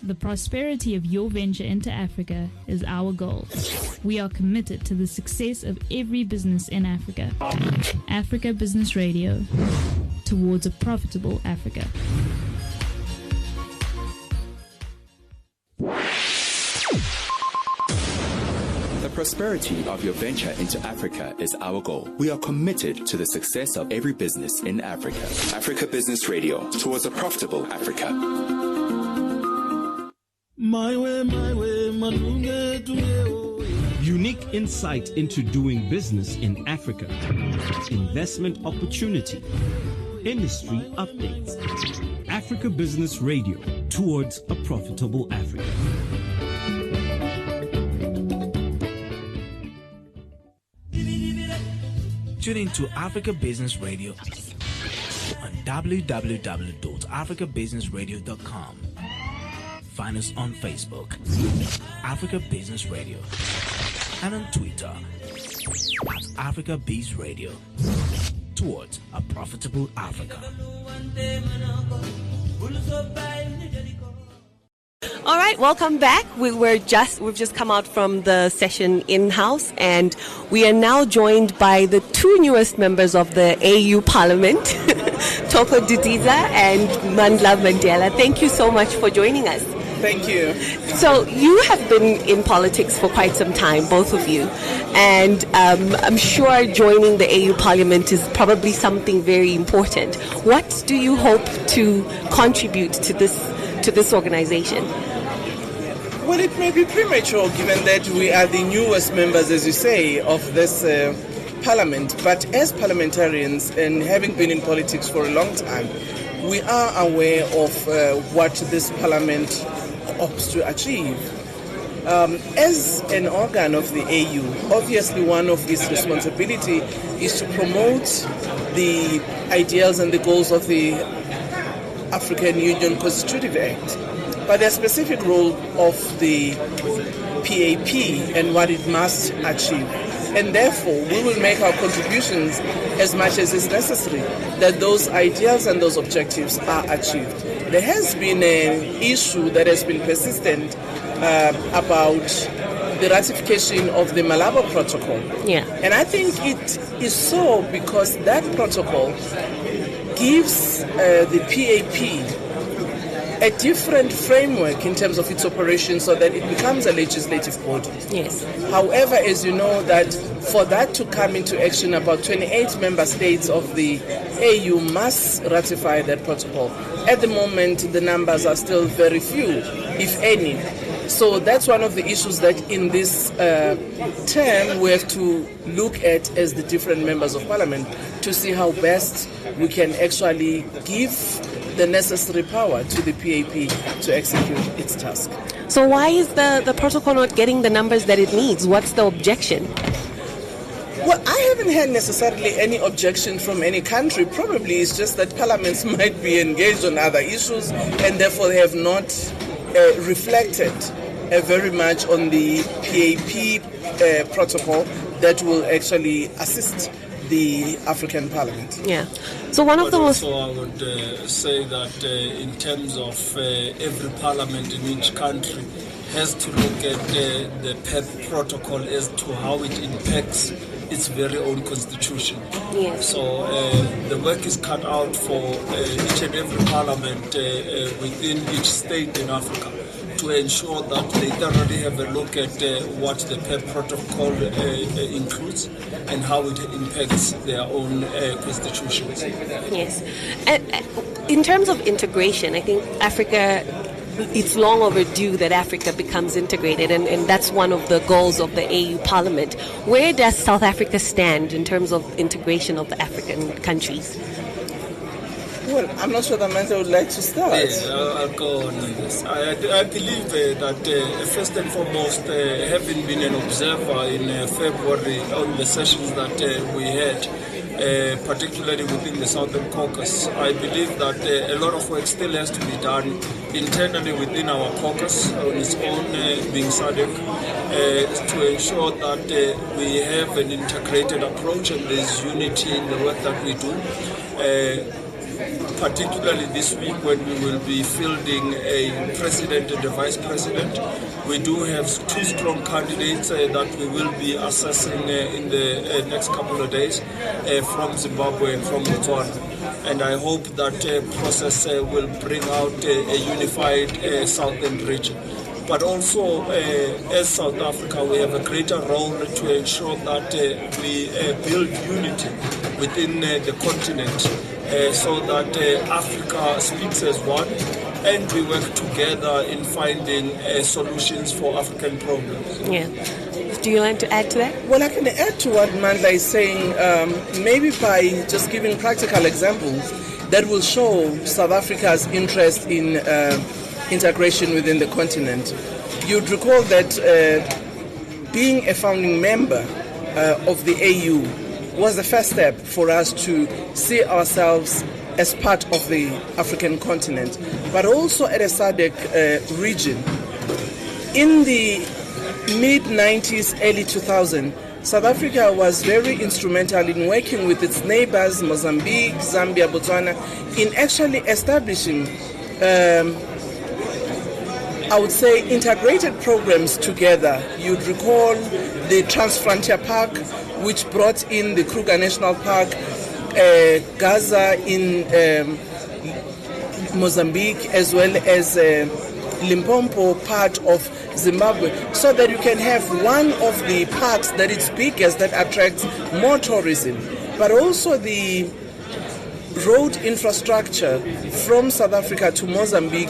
The prosperity of your venture into Africa is our goal. We are committed to the success of every business in Africa. Africa Business Radio, towards a profitable Africa. The prosperity of your venture into Africa is our goal. We are committed to the success of every business in Africa. Africa Business Radio, towards a profitable Africa. Unique insight into doing business in Africa. Investment opportunity. Industry updates. Africa Business Radio, towards a profitable Africa. Tune in to Africa Business Radio on www.africabusinessradio.com. Find us on Facebook, Africa Business Radio, and on Twitter at Africa Biz Radio, towards a profitable Africa. All right, welcome back. We've just come out from the session in-house, and we are now joined by the two newest members of the AU Parliament, Thoko Didiza and Mandla Mandela. Thank you so much for joining us. Thank you. So you have been in politics for quite some time, both of you, and I'm sure joining the AU Parliament is probably something very important. What do you hope to contribute to this organization? Well, it may be premature given that we are the newest members, as you say, of this parliament. But as parliamentarians and having been in politics for a long time, we are aware of what this parliament hopes to achieve. As an organ of the AU, obviously one of its responsibility is to promote the ideals and the goals of the African Union Constitutive Act. But the specific role of the PAP and what it must achieve. And therefore, we will make our contributions as much as is necessary that those ideals and those objectives are achieved. There has been an issue that has been persistent about the ratification of the Malabo Protocol. Yeah. And I think it is so because that protocol gives the PAP a different framework in terms of its operation so that it becomes a legislative body. Yes. However, as you know, that for that to come into action, about 28 member states of the AU must ratify that protocol. At the moment, the numbers are still very few, if any. So that's one of the issues that in this term we have to look at as the different members of parliament to see how best we can actually give the necessary power to the PAP to execute its task. So why is the protocol not getting the numbers that it needs? What's the objection? Well, I haven't had necessarily any objection from any country. Probably it's just that parliaments might be engaged on other issues and therefore they have not reflected very much on the PAP protocol that will actually assist the African Parliament. Yeah. So one of the most... Also, I would say that in terms of every parliament in each country has to look at the PEP protocol as to how it impacts its very own constitution. Yes. So the work is cut out for each and every parliament within each state in Africa to ensure that they thoroughly have a look at what the PEP protocol includes and how it impacts their own constitutions. Yes. In terms of integration, I think Africa, it's long overdue that Africa becomes integrated, and that's one of the goals of the AU Parliament. Where does South Africa stand in terms of integration of the African countries? Well, I'm not sure that Mandel would like to start. Yeah, I'll go on this. I believe that first and foremost, having been an observer in February on the sessions that we had, particularly within the Southern Caucus, I believe that a lot of work still has to be done internally within our caucus on its own, being SADC, to ensure that we have an integrated approach and there's unity in the work that we do. particularly this week when we will be fielding a president and a vice president. We do have 2 strong candidates that we will be assessing in the next couple of days from Zimbabwe and from Botswana. And I hope that process will bring out a unified southern region. But also, as South Africa, we have a greater role to ensure that we build unity within the continent so that Africa speaks as one and we work together in finding solutions for African problems. Yeah. Do you want to add to that? Well, I can add to what Mandla is saying, maybe by just giving practical examples that will show South Africa's interest in integration within the continent. You'd recall that being a founding member of the AU was the first step for us to see ourselves as part of the African continent, but also at a SADC region. In the mid-90s, early 2000s, South Africa was very instrumental in working with its neighbors, Mozambique, Zambia, Botswana, in actually establishing I would say integrated programs together. You'd recall the Transfrontier Park, which brought in the Kruger National Park, Gaza in Mozambique, as well as Limpopo, part of Zimbabwe, so that you can have one of the parks that is biggest, that attracts more tourism, but also the road infrastructure from South Africa to Mozambique,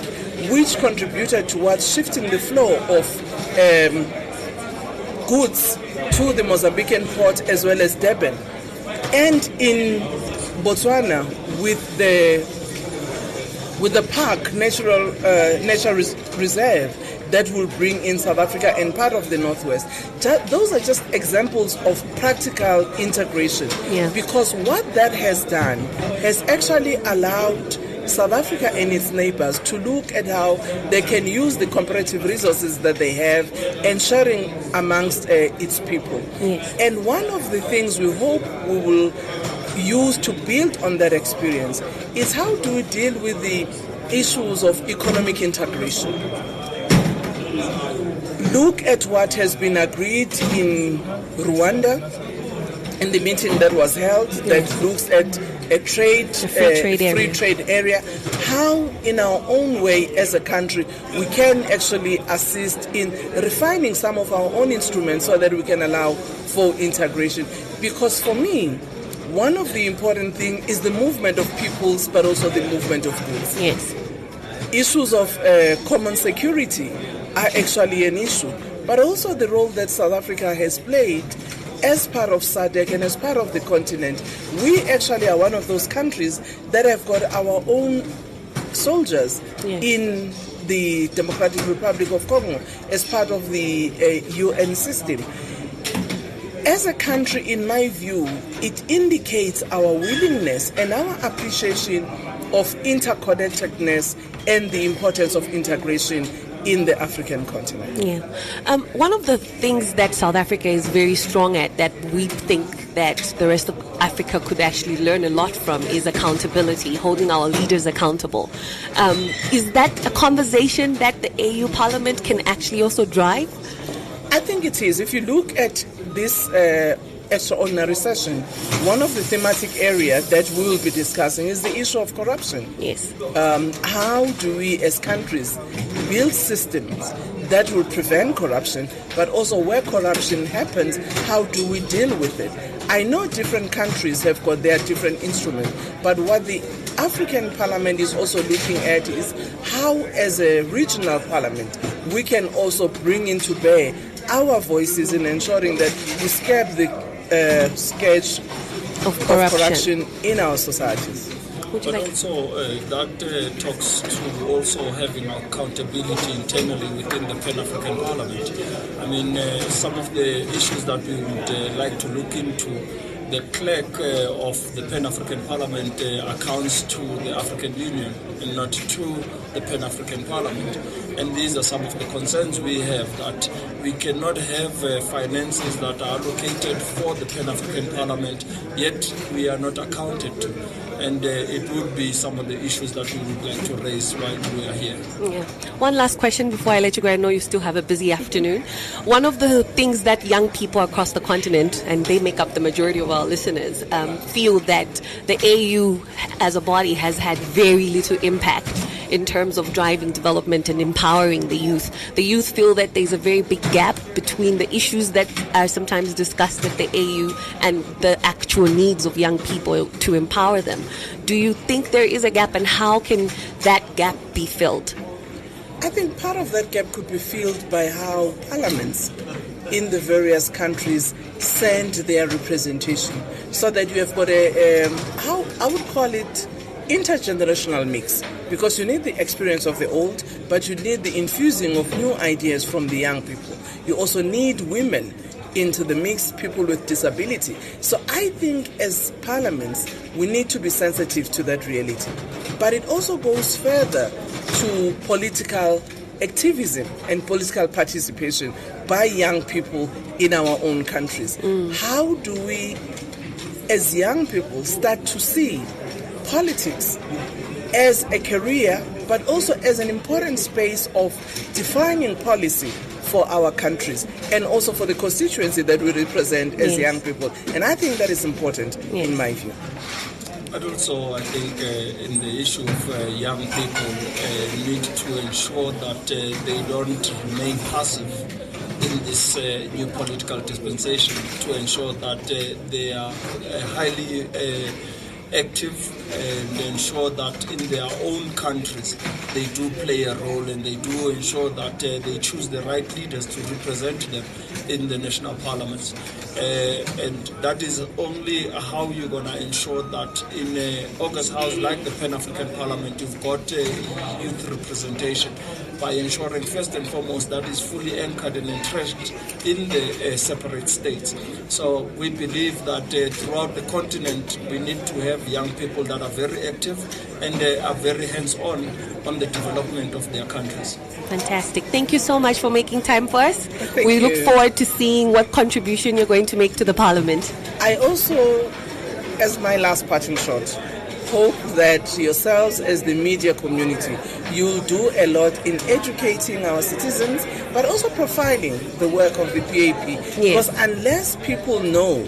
which contributed towards shifting the flow of goods to the Mozambican port as well as Durban. And in Botswana, with the park, natural reserve, that will bring in South Africa and part of the Northwest. Those are just examples of practical integration. Yeah. Because what that has done has actually allowed South Africa and its neighbors to look at how they can use the comparative resources that they have and sharing amongst its people. Yes. And one of the things we hope we will use to build on that experience is how do we deal with the issues of economic integration. Look at what has been agreed in Rwanda in the meeting that was held, that looks at a free trade area. How in our own way as a country we can actually assist in refining some of our own instruments so that we can allow for integration. Because for me, one of the important things is the movement of peoples, but also the movement of goods. Yes. Issues of common security are actually an issue, but also the role that South Africa has played as part of SADC and as part of the continent. We actually are one of those countries that have got our own soldiers in the Democratic Republic of Congo as part of the UN system. As a country, in my view, it indicates our willingness and our appreciation of interconnectedness and the importance of integration in the African continent. Yeah. One of the things that South Africa is very strong at, that we think that the rest of Africa could actually learn a lot from, is accountability, holding our leaders accountable. Is that a conversation that the AU Parliament can actually also drive? I think it is. If you look at this extraordinary session, one of the thematic areas that we will be discussing is the issue of corruption. Yes. How do we as countries build systems that will prevent corruption, but also where corruption happens, how do we deal with it? I know different countries have got their different instruments, but what the African Parliament is also looking at is how, as a regional parliament, we can also bring into bear our voices in ensuring that we scrap the scourge of corruption in our societies. But also that talks to also having accountability internally within the Pan-African Parliament. I mean, some of the issues that we would like to look into the clerk of the Pan-African Parliament accounts to the African Union and not to the Pan-African Parliament. And these are some of the concerns we have, that we cannot have finances that are allocated for the Pan-African Parliament, yet we are not accounted to. And it would be some of the issues that we would like to raise while we are here. Yeah. One last question before I let you go. I know you still have a busy afternoon. One of the things that young people across the continent, and they make up the majority of our listeners, feel that the AU as a body has had very little impact in terms of driving development and empowering the youth. The youth feel that there's a very big gap between the issues that are sometimes discussed at the AU and the actual needs of young people to empower them. Do you think there is a gap, and how can that gap be filled? I think part of that gap could be filled by how parliaments in the various countries send their representation, so that you have got how I would call it, intergenerational mix, because you need the experience of the old, but you need the infusing of new ideas from the young people. You also need women into the mix, people with disability. So I think as parliaments, we need to be sensitive to that reality. But it also goes further to political activism and political participation by young people in our own countries. How do we, as young people, start to see politics as a career, but also as an important space of defining policy for our countries and also for the constituency that we represent as young people. And I think that is important in my view. But also, I think in the issue of young people need to ensure that they don't remain passive in this new political dispensation, to ensure that they are highly active and ensure that in their own countries they do play a role, and they do ensure that they choose the right leaders to represent them in the national parliaments. And that is only how you're going to ensure that in August House, like the Pan-African Parliament, you've got youth representation, by ensuring first and foremost that is fully anchored and entrenched in the separate states. So we believe that throughout the continent we need to have young people that are very active and are very hands-on on the development of their countries. Fantastic. Thank you so much for making time for us. We look you. forward to seeing what contribution you're going to make to the Parliament. I also, as my last parting shot, hope that yourselves as the media community, you'll do a lot in educating our citizens, but also profiling the work of the PAP. Because unless people know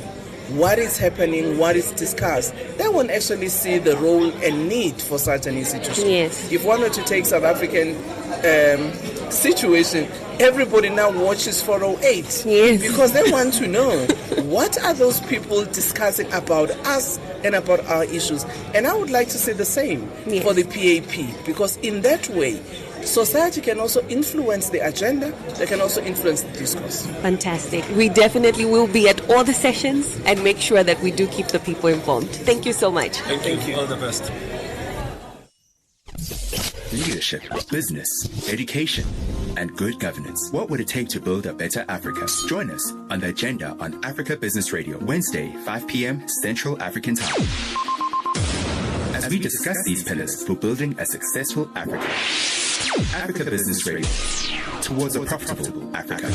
what is happening, what is discussed, they won't actually see the role and need for such an institution. If one were to take South African situation, everybody now watches 408 because they want to know what are those people discussing about us and about our issues. And I would like to say the same for the PAP, because in that way society can also influence the agenda, they can also influence the discourse. Fantastic. We definitely will be at all the sessions and make sure that we do keep the people informed. Thank you so much. Thank you. All the best. Leadership, business, education, and good governance. What would it take to build a better Africa? Join us on The Agenda on Africa Business Radio, Wednesday, 5 p.m. Central African Time, as we discuss these pillars for building a successful Africa. Africa Business Radio, towards a profitable Africa.